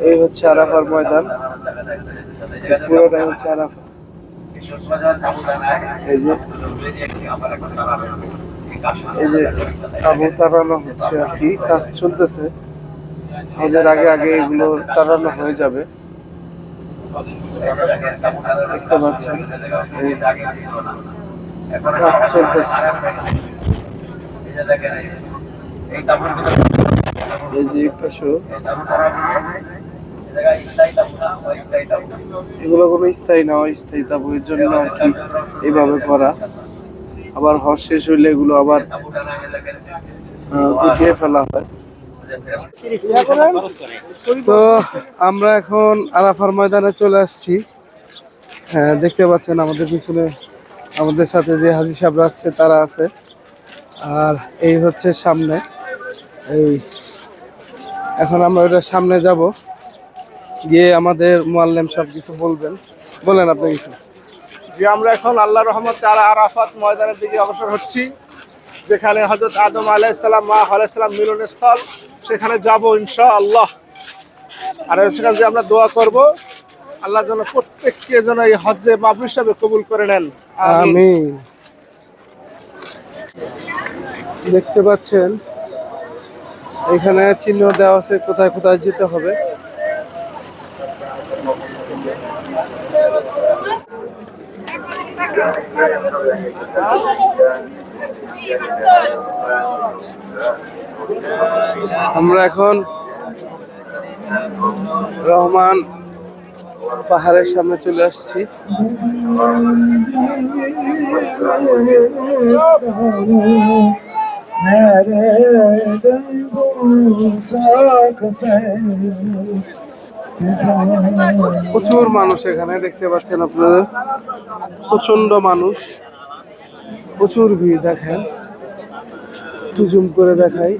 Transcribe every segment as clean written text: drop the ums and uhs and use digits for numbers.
এই হচ্ছে আরাফার ময়দান, পুরোটাই হচ্ছে আরাফা। এই যে এই যে তাবু তাড়ানো হচ্ছে আর কি, কাজ চলতেছে। হজের আগে আগে এগুলো টানানো হয়ে যাবে, দেখতে পাচ্ছেন। এই কাজ চলতেছে। এই যে পাশেও এগুলো কোনো স্থায়ী না, অস্থায়ী তাবু, এর জন্য আর কি এইভাবে করা। আবার হজ শেষ হইলে এগুলো আবার গুটিয়ে ফেলা হয়। তো আমরা এখন আরাফার ময়দানে চলে আসছি। হ্যাঁ, দেখতে পাচ্ছেন আমাদের পিছনে আমাদের সাথে যে হাজী সাহেবরা আসছে তারা আছে। আর এই হচ্ছে সামনে, এই এখন আমরা ওটার সামনে যাব, গিয়ে আমাদের মুআল্লিম সব কিছু বলবেন। বলেন আপনি কিছু। যে আমরা এখন আল্লাহর রহমতে আরাফাত ময়দানের দিকে অগ্রসর হচ্ছি, যেখানে হযরত আদম আলাইহিস সালাম মা আলাইহিস সালাম মিলনস্থল, সেখানে যাব ইনশাআল্লাহ। আর সেখানে যে আমরা দোয়া করব আল্লাহ যেন প্রত্যেককে যেন এই হজ্জে মাবরুর হিসাবে কবুল করে নেন, আমিন। দেখতে পাচ্ছেন এখানে চিহ্ন দেওয়া আছে কোথায় কোথায় যেতে হবে। আমরা এখন রহমান পাহাড়ের সামনে চলে আসছি। প্রচুর মানুষ এখানে, দেখতে পাচ্ছেন আপনারা, প্রচন্ড মানুষ, প্রচুর ভিড়। দেখেন, একটু জুম করে দেখাই,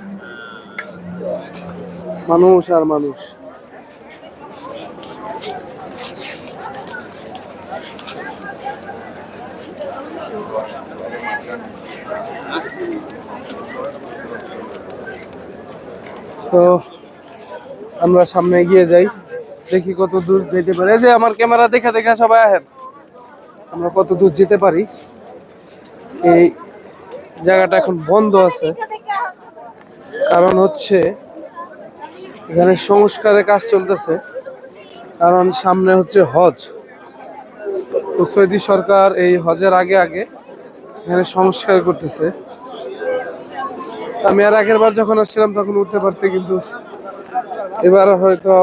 মানুষ আর মানুষ। তো আমরা সামনে এগিয়ে যাই, দেখি কত দূর যেতে পারি। এই যে আমার ক্যামেরা দেখা দেখা সবাই আহেন, আমরা কত দূর যেতে পারি। এই জায়গাটা এখন বন্ধ আছে, কারণ হচ্ছে এখানে সংস্কারের কাজ চলতেছে, কারণ সামনে হচ্ছে হজ। তো সৌদি সরকার এই হজের আগে আগে এখানে সংস্কার করতেছে। আমি আর আগের বার যখন আসছিলাম তখন উঠতে পারছি, কিন্তু এবার হয়তো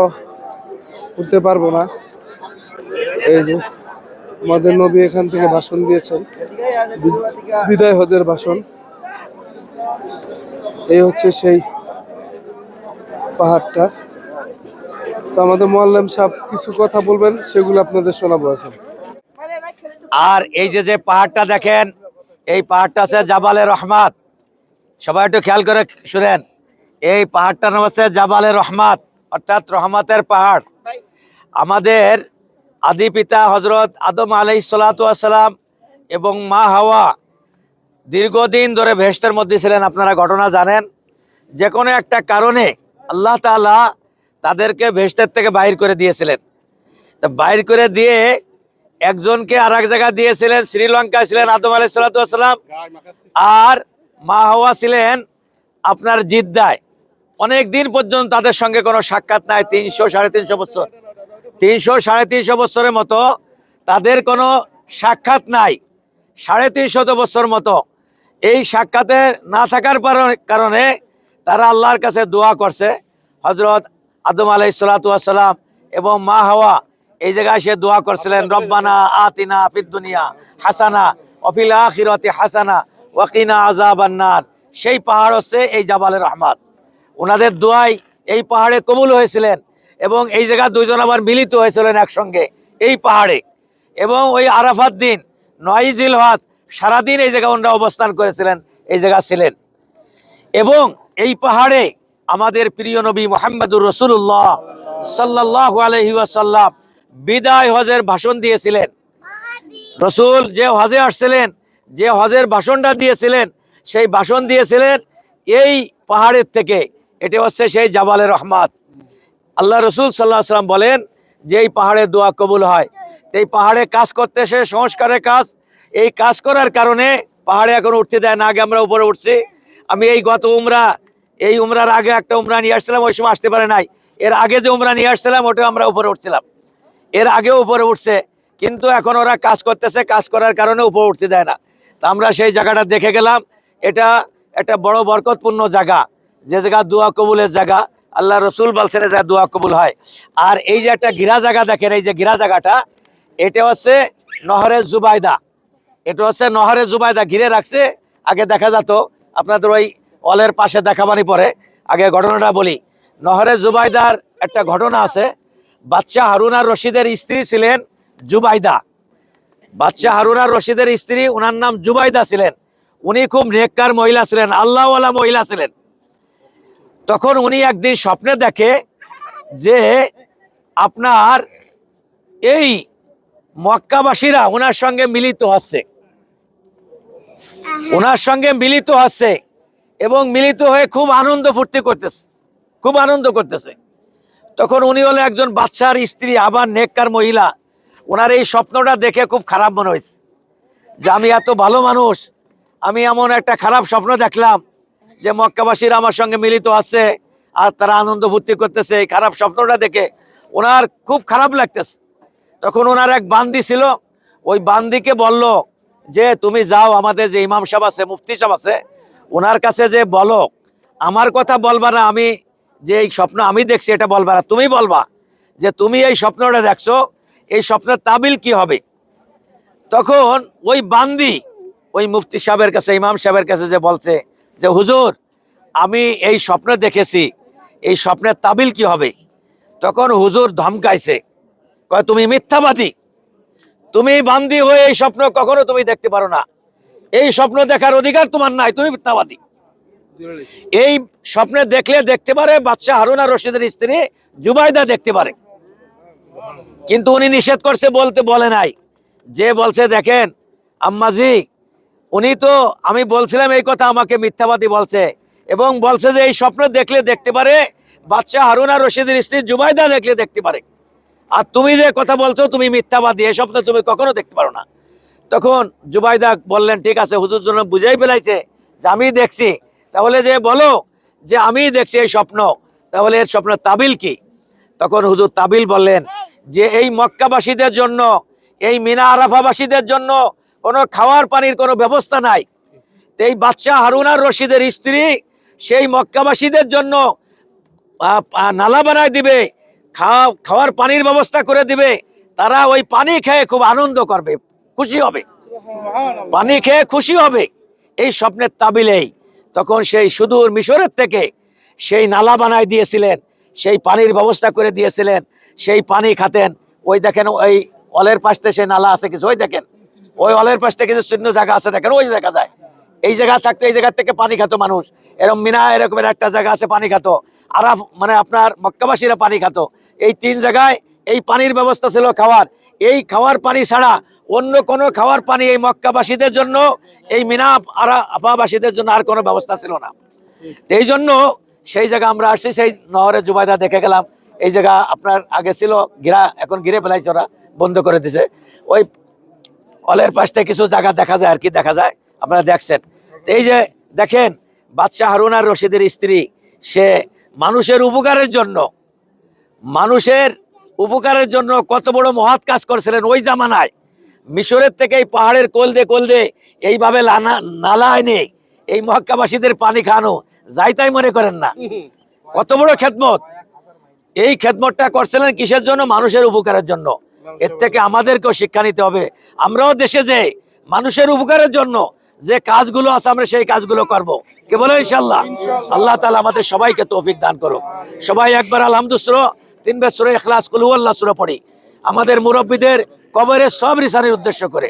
উঠতে পারবো না। এই যে আমাদের নবী এখান থেকে ভাষণ দিয়েছেন, বিদায় হজের ভাষণ। এই হচ্ছে সেই পাহাড়টা। তো আমাদের মুআল্লিম সাহেব কিছু কথা বলবেন, সেগুলো আপনাদের শোনাবো এখন। আর এই যে যে পাহাড়টা দেখেন, এই পাহাড়টা আছে জাবালে রহমাত। সবাই একটু খেয়াল করে শুনেন, এই পাহাড়টার নাম হচ্ছে জাবালে রহমাত, অর্থাৎ রহমতের পাহাড়। আমাদের আদি পিতা হজরত আদম আলাইহিস সালাতু ওয়াস সালাম এবং মা হাওয়া দীর্ঘদিন ধরে বেহেশতের মধ্যে ছিলেন। আপনারা ঘটনা জানেন, যে কোনো একটা কারণে আল্লাহ তাআলা তাদেরকে বেহেশতের থেকে বাইর করে দিয়েছিলেন। তা বাইর করে দিয়ে একজনকে আর এক জায়গায় দিয়েছিলেন, শ্রীলঙ্কায় ছিলেন আদম আলাইহিস সালাতু ওয়াস সালাম, আর মা হাওয়া ছিলেন আপনার জিদ্দায়। অনেক দিন পর্যন্ত তাদের সঙ্গে কোনো সাক্ষাৎ নাই, 300-350 বছর, 300-350 বছরের মতো তাদের কোনো সাক্ষাৎ নাই, 350 বছর মতো। এই সাক্ষাতে না থাকার কারণে তারা আল্লাহর কাছে দোয়া করছে। হজরত আদম আলাইহিস সালাতু ওয়াস সালাম এবং মা হাওয়া এই জায়গায় সে দোয়া করছিলেন, রব্বানা আতিনা ফিদ দুনিয়া হাসানা ওয়া ফিল আখিরাতি হাসানা ওয়া কিনা আযাবান নার। সেই পাহাড় হচ্ছে এই জাবালে রহমাত। ওনাদের দোয়াই এই পাহাড়ে কবুল হয়েছিলেন, এবং এই জায়গায় দুইজন আবার মিলিত হয়েছিলেন একসঙ্গে এই পাহাড়ে। এবং ওই আরাফাত দিন 9 জিলহজ সারাদিন এই জায়গায় ওনারা অবস্থান করেছিলেন, এই জায়গা ছিলেন। এবং এই পাহাড়ে আমাদের প্রিয় নবী মুহাম্মদুর রাসূলুল্লাহ সাল্লাল্লাহু আলাইহি ওয়াসাল্লাম বিদায় হজের ভাষণ দিয়েছিলেন। রসুল যে হজে আসছিলেন, যে হজের ভাষণটা দিয়েছিলেন, সেই ভাষণ দিয়েছিলেন এই পাহাড়ের থেকে। এটা হচ্ছে সেই জাবালে রহমাত। আল্লাহ রসুল সাল্লাহ সাল্লাম বলেন যে এই পাহাড়ে দোয়া কবুল হয়। এই পাহাড়ে কাজ করতে এসে সংস্কারের কাজ, এই কাজ করার কারণে পাহাড়ে এখন উঠতে দেয় না। আগে আমরা উপরে উঠছি, আমি এই গত এই উমরার আগে একটা উমরা নিয়ে আসছিলাম, ওই সময় আসতে পারে নাই। এর আগে যে উমরা নিয়ে আসছিলাম ওটা আমরা উপরে উঠছিলাম, এর আগেও উপরে উঠছে, কিন্তু এখন ওরা কাজ করতেছে, কাজ করার কারণে উপরে উঠতে দেয় না। তা আমরা সেই জায়গাটা দেখে গেলাম। এটা একটা বড় বরকতপূর্ণ জায়গা, যে জায়গা দোয়া কবুলের জায়গা। আল্লাহ রসুল বলছেন যে দোয়া কবুল হয়। আর এই যে একটা ঘিরা জায়গা দেখেন, এই যে ঘিরা জায়গাটা, এটা হচ্ছে নহরে জুবাইদা। এটা হচ্ছে নহরে জুবাইদা ঘিরে রাখছে। আগে দেখা যেত, আপনাদের ওই অলের পাশে দেখাবানি পরে, আগে ঘটনাটা বলি। নহরে জুবাইদার একটা ঘটনা আছে। বাদশাহ হারুন আর রশিদের স্ত্রী ছিলেন জুবাইদা। বাদশাহ হারুন আর রশিদের স্ত্রী, ওনার নাম জুবাইদা ছিলেন। উনি খুব নেককার মহিলা ছিলেন, আল্লাহওয়ালা মহিলা ছিলেন। তখন উনি একদিন স্বপ্নে দেখে যে আপনার এই মক্কাবাসীরা ওনার সঙ্গে মিলিত হচ্ছে, ওনার সঙ্গে মিলিত হচ্ছে এবং মিলিত হয়ে খুব আনন্দ ফুর্তি করতেছে, খুব আনন্দ করতেছে। তখন উনি হলো একজন বাদশার স্ত্রী, আবার নেককার মহিলা। ওনার এই স্বপ্নটা দেখে খুব খারাপ মনে হয়েছে যে আমি এত ভালো মানুষ, আমি এমন একটা খারাপ স্বপ্ন দেখলাম যে মক্কাবাসীরা আমার সঙ্গে মিলিত আছে আর তারা আনন্দ ফুর্তি করতেছে। এই খারাপ স্বপ্নটা দেখে ওনার খুব খারাপ লাগতেছে। তখন ওনার এক বান্দি ছিল, ওই বান্দিকে বলল যে তুমি যাও, আমাদের যে ইমাম সাহেব আছে, মুফতি সাহেব আছে, ওনার কাছে যে বলো, আমার কথা বলবা না, আমি যে এই স্বপ্ন আমি দেখছি এটা বলবা না, তুমি বলবা যে তুমি এই স্বপ্নটা দেখছো, এই স্বপ্নের তাবিল কি হবে। তখন ওই বান্দি ওই মুফতি সাহেবের কাছে, ইমাম সাহেবের কাছে যে বলছে যে হুজুর, আমি এই স্বপ্ন দেখেছি, এই স্বপ্নের তাবিল কি হবে। তখন হুজুর ধমকাইছে, কয় তুমি মিথ্যাবাদী, তুমি বান্দি হয়ে এই স্বপ্ন কখনো তুমি দেখতে পারো না, এই স্বপ্ন দেখার অধিকার তোমার নাই, তুমি মিথ্যাবাদী। এই স্বপ্নে দেখলে দেখতে পারে বাদশাহ হারুন আর রশিদের স্ত্রী জুবাইদা দেখতে পারে, কিন্তু উনি নিষেধ করছে, বলে নাই। যে বলছে দেখেন আম্মাজি, উনি তো, আমি বলছিলাম এই কথা, আমাকে মিথ্যাবাদী বলছে এবং বলছে যে এই স্বপ্ন দেখলে দেখতে পারে বাদশাহ হারুন আর রশিদের স্ত্রী জুবাইদা দেখলে দেখতে পারে, আর তুমি যে কথা বলছো তুমি মিথ্যাবাদী, এই স্বপ্ন তুমি কখনো দেখতে পারো না। তখন জুবাইদা বললেন ঠিক আছে, হুজুর জন্য বুঝাই ফেলাইছে যে আমি দেখছি, তাহলে যে বলো যে আমি দেখছি এই স্বপ্ন, তাহলে এর স্বপ্নের তাবিল কি। তখন হুজুর তাবিল বললেন যে এই মক্কাবাসীদের জন্য, এই মিনা আরাফাবাসীদের জন্য কোনো খাওয়ার পানির কোনো ব্যবস্থা নাই। এই বাদশাহ হারুন আর রশিদের স্ত্রী সেই মক্কাবাসীদের জন্য নালা বানায় দিবে, খাওয়ার পানির ব্যবস্থা করে দিবে, তারা ওই পানি খেয়ে খুব আনন্দ করবে, খুশি হবে, পানি খেয়ে খুশি হবে। এই স্বপ্নের তাবিলেই তখন সেই সুদূর মিশরের থেকে সেই নালা বানায় দিয়েছিলেন, সেই পানির ব্যবস্থা করে দিয়েছিলেন, সেই পানি খাতেন। ওই দেখেন ওই অলের পাশে সেই নালা আছে কিছু, ওই দেখেন ওই অলের পাশে কিছু শূন্য জায়গা আছে, দেখেন ওই দেখা যায়। এই জায়গা থাকতো, এই জায়গা থেকে পানি খাতো মানুষ। এরকম মিনা এরকমের একটা জায়গা আছে পানি খাতো, আরাফ মানে আপনার মক্কাবাসীরা পানি খাতো। এই তিন জায়গায় এই পানির ব্যবস্থা ছিল খাওয়ার। এই খাওয়ার পানি ছাড়া অন্য কোনো খাওয়ার পানি এই মক্কাবাসীদের জন্য, এই মিনা আরাফাবাসীদের জন্য আর কোনো ব্যবস্থা ছিল না। এই জন্য সেই জায়গা আমরা আসছি, সেই নহরে জুবাইদা দেখে গেলাম। এই জায়গা আপনার আগে ছিল ঘিরা, এখন ঘিরে ফেলাইছে, ওরা বন্ধ করে দিছে। ওই অলের পাশ থেকে কিছু জায়গা দেখা যায় আর কি, দেখা যায়, আপনারা দেখছেন। এই যে দেখেন বাদশাহ হারুন আর রশিদের স্ত্রী, সে মানুষের উপকারের জন্য, মানুষের উপকারের জন্য কত বড় মহৎ কাজ করছিলেন ওই জামানায়। মিশরের থেকে এই পাহাড়ের কোলদে এইভাবে নালা এনে এই মক্কাবাসীদের পানি খানো যাই তাই মনে করেন না, কত বড় খেদমত। এই খেদমতটা করছিলেন কিসের জন্য? মানুষের উপকারের জন্য। এর থেকে আমাদেরকেও শিক্ষা নিতে হবে। আমরাও দেশে যে মানুষের উপকারের জন্য যে কাজগুলো আছে আমরা সেই কাজগুলো করব, কে বলে ইনশাআল্লাহ। আল্লাহ তাআলা আমাদের সবাইকে তৌফিক দান করুক। সবাই একবার আলহামদুলিল্লাহ 3 বার সূরা ইখলাস কুল হুয়াল্লাহ সূরা পড়ি, আমাদের মুরব্বীদের কবরের সব রিসানের উদ্দেশ্য করে।